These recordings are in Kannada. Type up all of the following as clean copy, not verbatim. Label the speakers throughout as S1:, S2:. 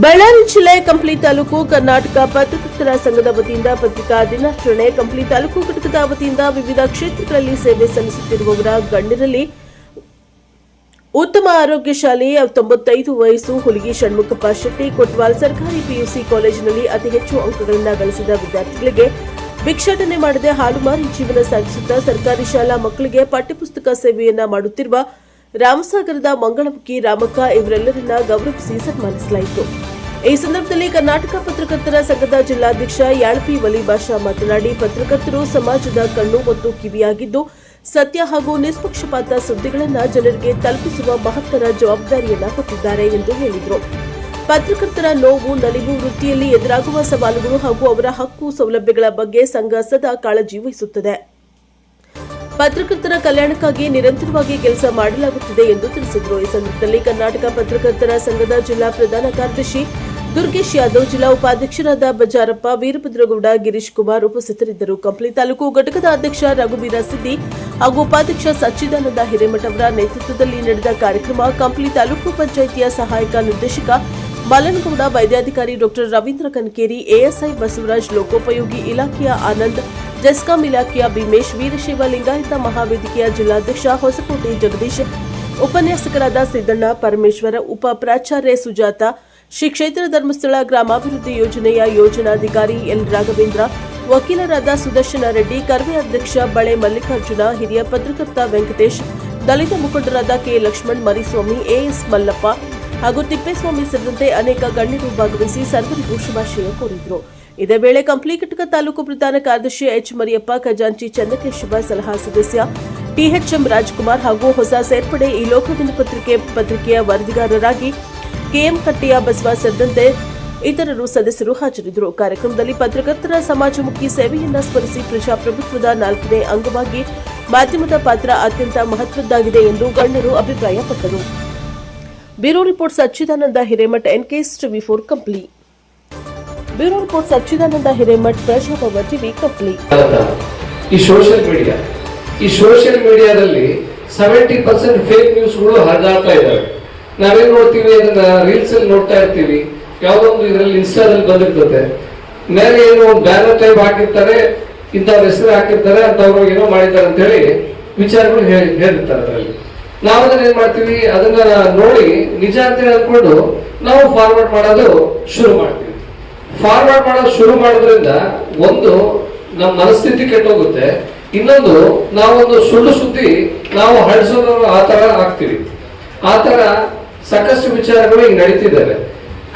S1: ಬಳ್ಳಾರಿ ಜಿಲ್ಲೆ ಕಂಪ್ಲಿ ತಾಲೂಕು ಕರ್ನಾಟಕ ಪತ್ರಕರ್ತರ ಸಂಘದ ವತಿಯಿಂದ ಪತ್ರಿಕಾ ದಿನಾಚರಣೆ. ಕಂಪ್ಲಿ ತಾಲೂಕು ಘಟಕದ ವತಿಯಿಂದ ವಿವಿಧ ಕ್ಷೇತ್ರಗಳಲ್ಲಿ ಸೇವೆ ಸಲ್ಲಿಸುತ್ತಿರುವವರ ಗಣ್ಯರಲ್ಲಿ ಉತ್ತಮ ಆರೋಗ್ಯಶಾಲಿ 95 ವಯಸ್ಸು ಹುಲಿಗಿ ಷಣ್ಮುಖಪ್ಪ ಶೆಟ್ಟಿ ಕೊಟ್ವಾಲ್ ಸರ್ಕಾರಿ ಪಿಯುಸಿ ಕಾಲೇಜಿನಲ್ಲಿ ಅತಿ ಹೆಚ್ಚು ಅಂಕಗಳನ್ನು ಗಳಿಸಿದ ವಿದ್ಯಾರ್ಥಿಗಳಿಗೆ ಭಿಕ್ಷಾಟನೆ ಮಾಡದೆ ಹಾಲುಮಾರಿ ಜೀವನ ಸಾಗಿಸುತ್ತಾ ಸರ್ಕಾರಿ ಶಾಲಾ ಮಕ್ಕಳಿಗೆ ಪಠ್ಯಪುಸ್ತಕ ಸೇವೆಯನ್ನ ಮಾಡುತ್ತಿರುವ ರಾಮಸಾಗರದ ಮಂಗಳಮುಖಿ ರಾಮಕ್ಕ ಇವರೆಲ್ಲರನ್ನ ಗೌರವಿಸಿ ಸನ್ಮಾನಿಸಲಾಯಿತು. ಈ ಸಂದರ್ಭದಲ್ಲಿ ಕರ್ನಾಟಕ ಪತ್ರಕರ್ತರ ಸಂಘದ ಜಿಲ್ಲಾಧ್ಯಕ್ಷ ಯಾಳ್ಪಿ ವಲಿ ಭಾಷಾ ಮಾತನಾಡಿ, ಪತ್ರಕರ್ತರು ಸಮಾಜದ ಕಣ್ಣು ಮತ್ತು ಕಿವಿಯಾಗಿದ್ದು ಸತ್ಯ ಹಾಗೂ ನಿಷ್ಪಕ್ಷಪಾತ ಸುದ್ದಿಗಳನ್ನು ಜನರಿಗೆ ತಲುಪಿಸುವ ಮಹತ್ತರ ಜವಾಬ್ದಾರಿಯನ್ನ ಹೊತ್ತಿದ್ದಾರೆ ಎಂದು ಹೇಳಿದರು. ಪತ್ರಕರ್ತರ ನೋವು, ನಲಿವು, ವೃತ್ತಿಯಲ್ಲಿ ಎದುರಾಗುವ ಸವಾಲುಗಳು ಹಾಗೂ ಅವರ ಹಕ್ಕು ಸೌಲಭ್ಯಗಳ ಬಗ್ಗೆ ಸಂಘ ಸದಾ ಕಾಳಜಿ ವಹಿಸುತ್ತದೆ. ಪತ್ರಕರ್ತರ ಕಲ್ಯಾಣಕ್ಕಾಗಿ ನಿರಂತರವಾಗಿ ಕೆಲಸ ಮಾಡಲಾಗುತ್ತಿದೆ ಎಂದು ತಿಳಿಸಿದರು. ಈ ಸಂದರ್ಭದಲ್ಲಿ ಕರ್ನಾಟಕ ಪತ್ರಕರ್ತರ ಸಂಘದ ಜಿಲ್ಲಾ ಪ್ರಧಾನ ಕಾರ್ಯದರ್ಶಿ ದುರ್ಗೇಶ್ ಯಾದವ್, ಜಿಲ್ಲಾ ಉಪಾಧ್ಯಕ್ಷರಾದ ಬಜಾರಪ್ಪ, ವೀರಭದ್ರಗೌಡ, ಗಿರೀಶ್ ಕುಮಾರ್ ಉಪಸ್ಥಿತರಿದ್ದರು. ಕಂಪ್ಲಿ ತಾಲೂಕು ಘಟಕದ ಅಧ್ಯಕ್ಷ ರಘುಬೀರ ಸಿದ್ದಿ ಹಾಗೂ ಉಪಾಧ್ಯಕ್ಷ ಸಚ್ಚಿದಾನಂದ ಹಿರೇಮಠ ಅವರ ನೇತೃತ್ವದಲ್ಲಿ ನಡೆದ ಕಾರ್ಯಕ್ರಮ ಕಂಪ್ಲಿ ತಾಲೂಕು ಪಂಚಾಯಿತಿಯ ಸಹಾಯಕ ನಿರ್ದೇಶಕ ಮಲ್ಲನಗೌಡ, ವೈದ್ಯಾಧಿಕಾರಿ ಡಾ ರವೀಂದ್ರ ಕನಕೇರಿ, ಎಎಸ್ಐ ಬಸವರಾಜ್, ಲೋಕೋಪಯೋಗಿ ಇಲಾಖೆಯ ಆನಂದ್, ಜೆಸ್ಕಾಂ ಇಲಾಖೆಯ ಭೀಮೇಶ್, ವೀರಶೈವ ಲಿಂಗಾಯತ ಮಹಾವೇದಿಕೆಯ ಜಿಲ್ಲಾಧ್ಯಕ್ಷ ಹೊಸಕೋಟೆ ಜಗದೀಶ್, ಉಪನ್ಯಾಸಕರಾದ ಸಿದ್ದಣ್ಣ, ಪರಮೇಶ್ವರ, ಉಪ ಪ್ರಾಚಾರ್ಯ ಸುಜಾತ, ಶ್ರೀ ಕ್ಷೇತ್ರ ಧರ್ಮಸ್ಥಳ ಗ್ರಾಮಾಭಿವೃದ್ಧಿ ಯೋಜನೆಯ ಯೋಜನಾಧಿಕಾರಿ ಎಲ್ ರಾಘವೇಂದ್ರ, ವಕೀಲರಾದ ಸುದರ್ಶನ ರೆಡ್ಡಿ, ಕರ್ವೆ ಅಧ್ಯಕ್ಷ ಬಳೆ ಮಲ್ಲಿಕಾರ್ಜುನ, ಹಿರಿಯ ಪತ್ರಕರ್ತ ವೆಂಕಟೇಶ್, ದಲಿತ ಮುಖಂಡರಾದ ಕೆ ಲಕ್ಷ್ಮಣ್, ಮರಿಸ್ವಾಮಿ, ಎಎಸ್ ಮಲ್ಲಪ್ಪ ಹಾಗೂ ತಿಪ್ಪೇಸ್ವಾಮಿ ಸೇರಿದಂತೆ ಅನೇಕ ಗಣ್ಯರು ಭಾಗವಹಿಸಿ ಸರ್ವರಿಗೂ ಶುಭಾಶಯ ಕೋರಿದರು. ಇದೇ ವೇಳೆ ಕಂಪ್ಲಿ ಘಟಕ ತಾಲೂಕು ಪ್ರಧಾನ ಕಾರ್ಯದರ್ಶಿ ಎಚ್ ಮರಿಯಪ್ಪ, ಖಜಾಂಚಿ ಚಂದ್ರಕೇಶವ, ಸಲಹಾ ಸದಸ್ಯ ಟಿಎಚ್ಎಂ ರಾಜ್ಕುಮಾರ್ ಹಾಗೂ ಹೊಸ ಸೇರ್ಪಡೆ ಈ ಲೋಕ ಪತ್ರಿಕೆಯ ವರದಿಗಾರರಾಗಿ ಕೆಎಂ ಕಟ್ಟೆಯ ಬಸವ ಸೇರಿದಂತೆ ಇತರರು ಸದಸ್ಯರು ಹಾಜರಿದ್ದರು. ಕಾರ್ಯಕ್ರಮದಲ್ಲಿ ಪತ್ರಕರ್ತರ ಸಮಾಜಮುಖಿ ಸೇವೆಯನ್ನ ಸ್ಮರಿಸಿ ಪ್ರಜಾಪ್ರಭುತ್ವದ 4ನೇ ಅಂಗವಾಗಿ ಮಾಧ್ಯಮದ ಪಾತ್ರ ಅತ್ಯಂತ ಮಹತ್ವದ್ದಾಗಿದೆ ಎಂದು ಗಣ್ಯರು ಅಭಿಪ್ರಾಯಪಟ್ಟರು. Bureau report Sachchidananda Hiremath, NKS TV 4 Kampli. Bureau report Sachchidananda Hiremath, Prajabhava TV Kampli.
S2: ಈ ಸೋಷಿಯಲ್ ಮೀಡಿಯಾದಲ್ಲಿ 70% ಫೇಕ್ ನ್ಯೂಸ್ಗಳು ಹರಿದಾಡ್ತಾ ಇದ್ದಾವೆ. ನಾವೇನ್ ನೋಡ್ತೀವಿ, ಅದನ್ನ ರೀಲ್ಸ್ ಅಲ್ಲಿ ನೋಡ್ತಾ ಇರ್ತೀವಿ. ಯಾವುದೋ ಒಂದು ಇದರಲ್ಲಿ ಇನ್ಸ್ಟಾದಲ್ಲಿ ಬಂದಿರ್ತದೆ, ಮೇಲೆ ಏನೋ ಬ್ಯಾನರ್ ಟೈಪ್ ಹಾಕಿರ್ತಾರೆ, ಇಂಥವ್ರ ಹೆಸರು ಹಾಕಿರ್ತಾರೆ, ಅಂತವ್ರು ಏನೋ ಮಾಡಿದ್ದಾರೆ ಅಂತ ಹೇಳಿ ವಿಚಾರಗಳು ಹೇಳಿರ್ತಾರೆ. ಅದರಲ್ಲಿ ನಾವು ಅದನ್ನ ಏನ್ ಮಾಡ್ತೀವಿ, ಅದನ್ನ ನೋಡಿ ನಿಜ ಅಂತ ಹೇಳ್ಕೊಂಡು ನಾವು ಫಾರ್ವರ್ಡ್ ಮಾಡೋದು ಶುರು ಮಾಡ್ತೀವಿ. ಫಾರ್ವರ್ಡ್ ಮಾಡೋದು ಶುರು ಮಾಡೋದ್ರಿಂದ ಒಂದು ನಮ್ಮ ಮನಸ್ಥಿತಿ ಕೆಟ್ಟೋಗುತ್ತೆ, ಇನ್ನೊಂದು ನಾವೊಂದು ಸುಳ್ಳು ಸುದ್ದಿ ನಾವು ಹರಡಿಸೋದು ಆ ತರ ಆಗ್ತೀವಿ. ಆ ತರ ಸಾಕಷ್ಟು ವಿಚಾರಗಳು ಈಗ ನಡೀತಿದ್ದಾವೆ.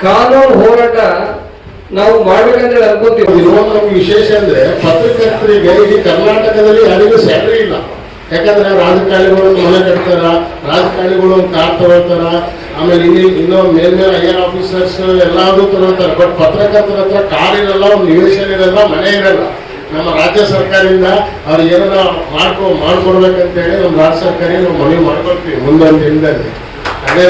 S2: ಕಾನೂನು ಹೋರಾಟ ನಾವು ಮಾಡ್ಬೇಕಂದ್ರೆ ಅನ್ಕೊಂತೀವಿ.
S3: ನಮ್ಗೆ ವಿಶೇಷ ಅಂದ್ರೆ ಪತ್ರಕರ್ತರಿಗೆ ಇಡೀ ಕರ್ನಾಟಕದಲ್ಲಿ ಯಾರಿಗೂ ಸ್ಯಾಲರಿ ಇಲ್ಲ. ಯಾಕಂದ್ರೆ ರಾಜಕಾರಣಿಗಳು ಮನೆ ಕಟ್ತಾರ, ರಾಜಕಾರಣಿಗಳು ಒಂದು ಕಾರ್ ತಗೊಳ್ತಾರ, ಆಮೇಲೆ ಇನ್ನೂ ಮೇಲ್ಮೇಲೆ ಐಆರ್ ಆಫೀಸರ್ಸ್ ಎಲ್ಲಾದ್ರೂ ತಗೊಳ್ತಾರೆ. ಬಟ್ ಪತ್ರಕರ್ತರ ಹತ್ರ ಕಾರ್ ಇರಲ್ಲ, ಒಂದು ನಿವೇಶನ ಇರಲ್ಲ, ಮನೆ ಇರಲ್ಲ. ನಮ್ಮ ರಾಜ್ಯ ಸರ್ಕಾರದಿಂದ ಅವ್ರು ಏನಾರ ಮಾಡ್ಕೊಡ್ಬೇಕಂತೇಳಿ ನಮ್ಮ ರಾಜ್ಯ ಸರ್ಕಾರ ನಾವು ಮನವಿ ಮಾಡ್ಕೊಳ್ತೀವಿ ಮುಂದೊಂದು ದಿನದಲ್ಲಿ. ಅದೇ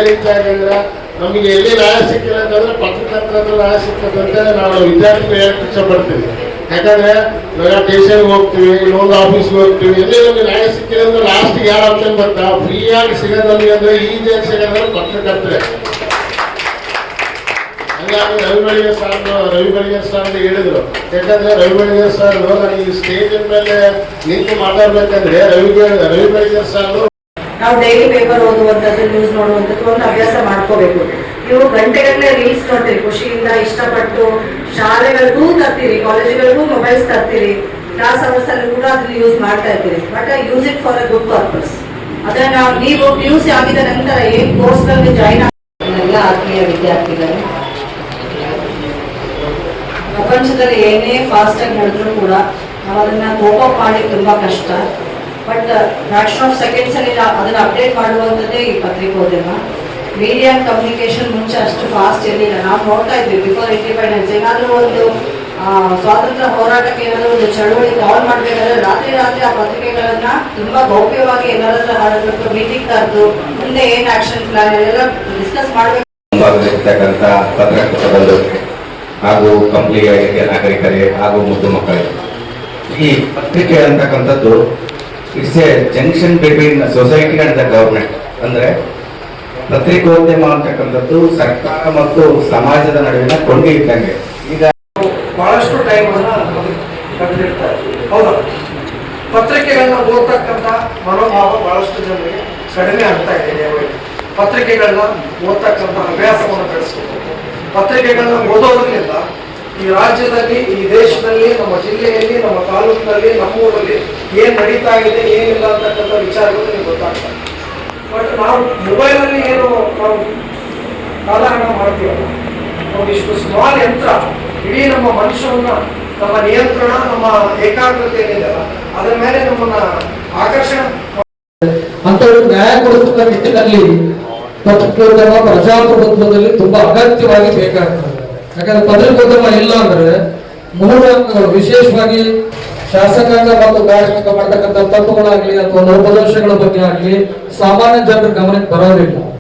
S3: ರೀತಿಯಾಗಿ ಅಂದ್ರೆ ನಮಗೆ ಎಲ್ಲಿ ನ್ಯಾಯ ಸಿಕ್ಕಿಲ್ಲ ಅಂತಂದ್ರೆ ಪತ್ರಕರ್ತರ ಹತ್ರ ನ್ಯಾಯ ಸಿಕ್ಕಂತೇಳಿ ನಾವು ವಿದ್ಯಾರ್ಥಿಗಳು ಹೇಳಕ್ ಇಷ್ಟಪಡ್ತೀವಿ. ಯಾಕಂದ್ರೆ ಇವಾಗ ಸ್ಟೇಷನ್ಗೆ ಹೋಗ್ತೀವಿ, ಇನ್ನೊಂದು ಆಫೀಸ್ಗೆ ಹೋಗ್ತೀವಿ, ಎಲ್ಲಿ ನಮಗೆ ನ್ಯಾಯ ಸಿಕ್ಕಿಲ್ಲ ಅಂದ್ರೆ ಲಾಸ್ಟ್ಗೆ ಯಾರು ಆಪ್ಷನ್ ಬರ್ತಾ ಫ್ರೀಯಾಗಿ ಸಿಗೋದು ನಮಗೆ ಅಂದ್ರೆ ಈಜಿಯಾಗಿ ಸಿಗೋದ್ರೆ ಪತ್ರಕರ್ತರೆ. ಹಂಗಾಗಿ ರವಿ ಬೆಳಿಗ್ಗೆ ಸಾರ್ ಹೇಳಿದ್ರು. ಯಾಕಂದ್ರೆ ರವಿ ಬೆಳಿಗ್ಗೆ ಸಾರ್ ನನಗೆ ಸ್ಟೇಜ್ ಮೇಲೆ ನಿಂತು ಮಾತಾಡ್ಬೇಕಂದ್ರೆ ರವಿ ಬೆಳಿಗ್ಗೆ ಸಾರ್
S4: ನಾವು ಡೈಲಿ ಪೇಪರ್ ಓದುವಂಥದ್ದು, ನ್ಯೂಸ್ ನೋಡುವಂಥದ್ದು ಒಂದು ಅಭ್ಯಾಸ ಮಾಡ್ಕೋಬೇಕು. ನೀವು ಗಂಟೆಗಟ್ಟಲೆ ರೀಲ್ಸ್ ನೋಡ್ತೀರಿ, ಖುಷಿಯಿಂದ ಇಷ್ಟಪಟ್ಟು ಶಾಲೆಗಳಿಗೂ ತರ್ತೀರಿ, ಕಾಲೇಜುಗಳಿಗೂ ಮೊಬೈಲ್ಸ್ ತರ್ತೀರಿ, ಕ್ಲಾಸ್ ಅವರ್ಸ್ ಅಲ್ಲಿ ಕೂಡ ಅದ್ರಲ್ಲಿ ಯೂಸ್ ಮಾಡ್ತಾ ಇರ್ತೀರಿ. But use it for a good purpose. ಅದನ್ನ ನೀವು ನ್ಯೂಸ್ ಆಗಿದ ನಂತರ ಏನ್ ಕೋರ್ಸ್ ಗಳಲ್ಲಿ ಜಾಯಿನ್ ಎಲ್ಲ ಆತ್ಮೀಯ ವಿದ್ಯಾರ್ಥಿಗಳು, ಪ್ರಪಂಚದಲ್ಲಿ ಏನೇ ಫಾಸ್ಟ್ ಆಗಿ ನಡೆದ್ರು ಕೂಡ ನಾವು ಅದನ್ನ ಕೋಪ್ ಅಪ್ ಮಾಡಿ ತುಂಬಾ ಕಷ್ಟ. ಬಟ್ ಫ್ರಾಕ್ಷನ್ ಆಫ್ ಸೆಕೆಂಡ್ಸ್ ಅಲ್ಲಿ ಅದನ್ನ ಅಪ್ಡೇಟ್ ಮಾಡುವಂಥದ್ದೇ ಈ ಪತ್ರಿಕೋದ್ಯಮ. ಮೀಡಿಯಾ ಕಮ್ಯುನಿಕೇಶನ್ ಮುಂಚೆ ಅಷ್ಟು ಫಾಸ್ಟ್ ಇರಲಿಲ್ಲ. ನಾವು ನೋಡ್ತಾ ಇದ್ವಿ ಬಿಫೋರ್ ಇಂಡಿಪೆಂಡೆನ್ಸ್ ಏನಾದರೂ ಒಂದು ಸ್ವಾತಂತ್ರ್ಯ ಹೋರಾಟಕ್ಕೆ ಏನಾದರೂ ಒಂದು ಚಳವಳಿ ಕಾಲ್ ಮಾಡಬೇಕಾದ್ರೆ ರಾತ್ರಿ ಆ ಪತ್ರಿಕೆಗಳನ್ನ ತುಂಬಾ ಗೌಪ್ಯವಾಗಿ ಎಲ್ಲರ ಹರಡಬೇಕು, ಮೀಟಿಂಗ್ ಕರೆದು ಮುಂದೆ ಏನ್ ಆಕ್ಷನ್ ಪ್ಲಾನ್ ಎಲ್ಲ ಡಿಸ್ಕಸ್ ಮಾಡಬೇಕು.
S5: ಪತ್ರಕರ್ತರು ಹಾಗೂ ಕಂಪ್ನಿಯ ಹಿರಿಯ ನಾಗರಿಕರೇ ಹಾಗೂ ಮುದ್ದು ಮಕ್ಕಳಿಗೆ ಈ ಪತ್ರಿಕೆ ಅಂತಕ್ಕಂಥದ್ದು it's A junction between society and the government. ಅಂದ್ರೆ ಪತ್ರಿಕೋದ್ಯಮ ಅಂತಕ್ಕಂಥದ್ದು ಸರ್ಕಾರ ಮತ್ತು ಸಮಾಜದ ನಡುವಿನ ಕೊಂಡಿ ಇದ್ದಂಗೆ. ಈಗ
S6: ಬಹಳಷ್ಟು ಟೈಮನ್ನು ಕಳೆದಿರ್ತಾರೆ. ಹೌದಾ? ಪತ್ರಿಕೆಗಳನ್ನ ಓದ್ತಕ್ಕಂಥ ಮನೋಭಾವ ಬಹಳಷ್ಟು ಜನರಿಗೆ ಕಡಿಮೆ ಆಗ್ತಾ ಇದೆ. ಪತ್ರಿಕೆಗಳನ್ನ ಓದ್ತಕ್ಕಂಥ ಅಭ್ಯಾಸವನ್ನು ಬೆಳೆಸ್ಕೋಬೇಕು. ಪತ್ರಿಕೆಗಳನ್ನ ಓದೋದ್ರಿಂದ ಈ ರಾಜ್ಯದಲ್ಲಿ, ಈ ದೇಶದಲ್ಲಿ, ನಮ್ಮ ಜಿಲ್ಲೆಯಲ್ಲಿ, ನಮ್ಮ ತಾಲೂಕಿನಲ್ಲಿ, ನಮ್ಮೂರಲ್ಲಿ ಏನ್ ನಡೀತಾ ಇದೆ, ಏನಿಲ್ಲ ಅಂತಕ್ಕಂಥ ವಿಚಾರಗಳು ನಿಮ್ಗೆ ಗೊತ್ತಾಗ್ತದೆ. ಬಟ್ ನಾವು ಮೊಬೈಲಲ್ಲಿ ಏನು ನಾವು ಕಾಲಹರಣ ಮಾಡ್ತೀವಲ್ಲ, ಒಂದಿಷ್ಟು ಸ್ಮಾಲ್ ಯಂತ್ರ ಇಡೀ ನಮ್ಮ ಮನುಷ್ಯವನ್ನ, ನಮ್ಮ ನಿಯಂತ್ರಣ, ನಮ್ಮ ಏಕಾಗ್ರತೆ ಏನಿದೆಯಲ್ಲ ಅದರ ಮೇಲೆ ನಮ್ಮನ್ನ ಆಕರ್ಷಣೆ
S7: ಅಂತವರು ನ್ಯಾಯ ಕೊಡಿಸುವ ನಿಟ್ಟಿನಲ್ಲಿ ಪತ್ರಿಕೋದ್ಯಮ ಪ್ರಜಾಪ್ರಭುತ್ವದಲ್ಲಿ ತುಂಬಾ ಅಗತ್ಯವಾಗಿ ಬೇಕಾಗ್ತದೆ. ಯಾಕಂದ್ರೆ ಪತ್ರಿಕೋದ್ಯಮ ಇಲ್ಲ ಅಂದ್ರೆ 3 ಅಂಗಗಳು, ವಿಶೇಷವಾಗಿ ಶಾಸಕಾಂಗ ಮತ್ತು ಕಾರ್ಯಾಂಗ ಮಾಡತಕ್ಕಂಥ ತತ್ವಗಳಾಗ್ಲಿ ಅಥವಾ ಲೋಪದೋಷಗಳ ಬಗ್ಗೆ ಆಗ್ಲಿ ಸಾಮಾನ್ಯ ಜನರ ಗಮನಕ್ಕೆ ಬರೋದಿಲ್ಲ.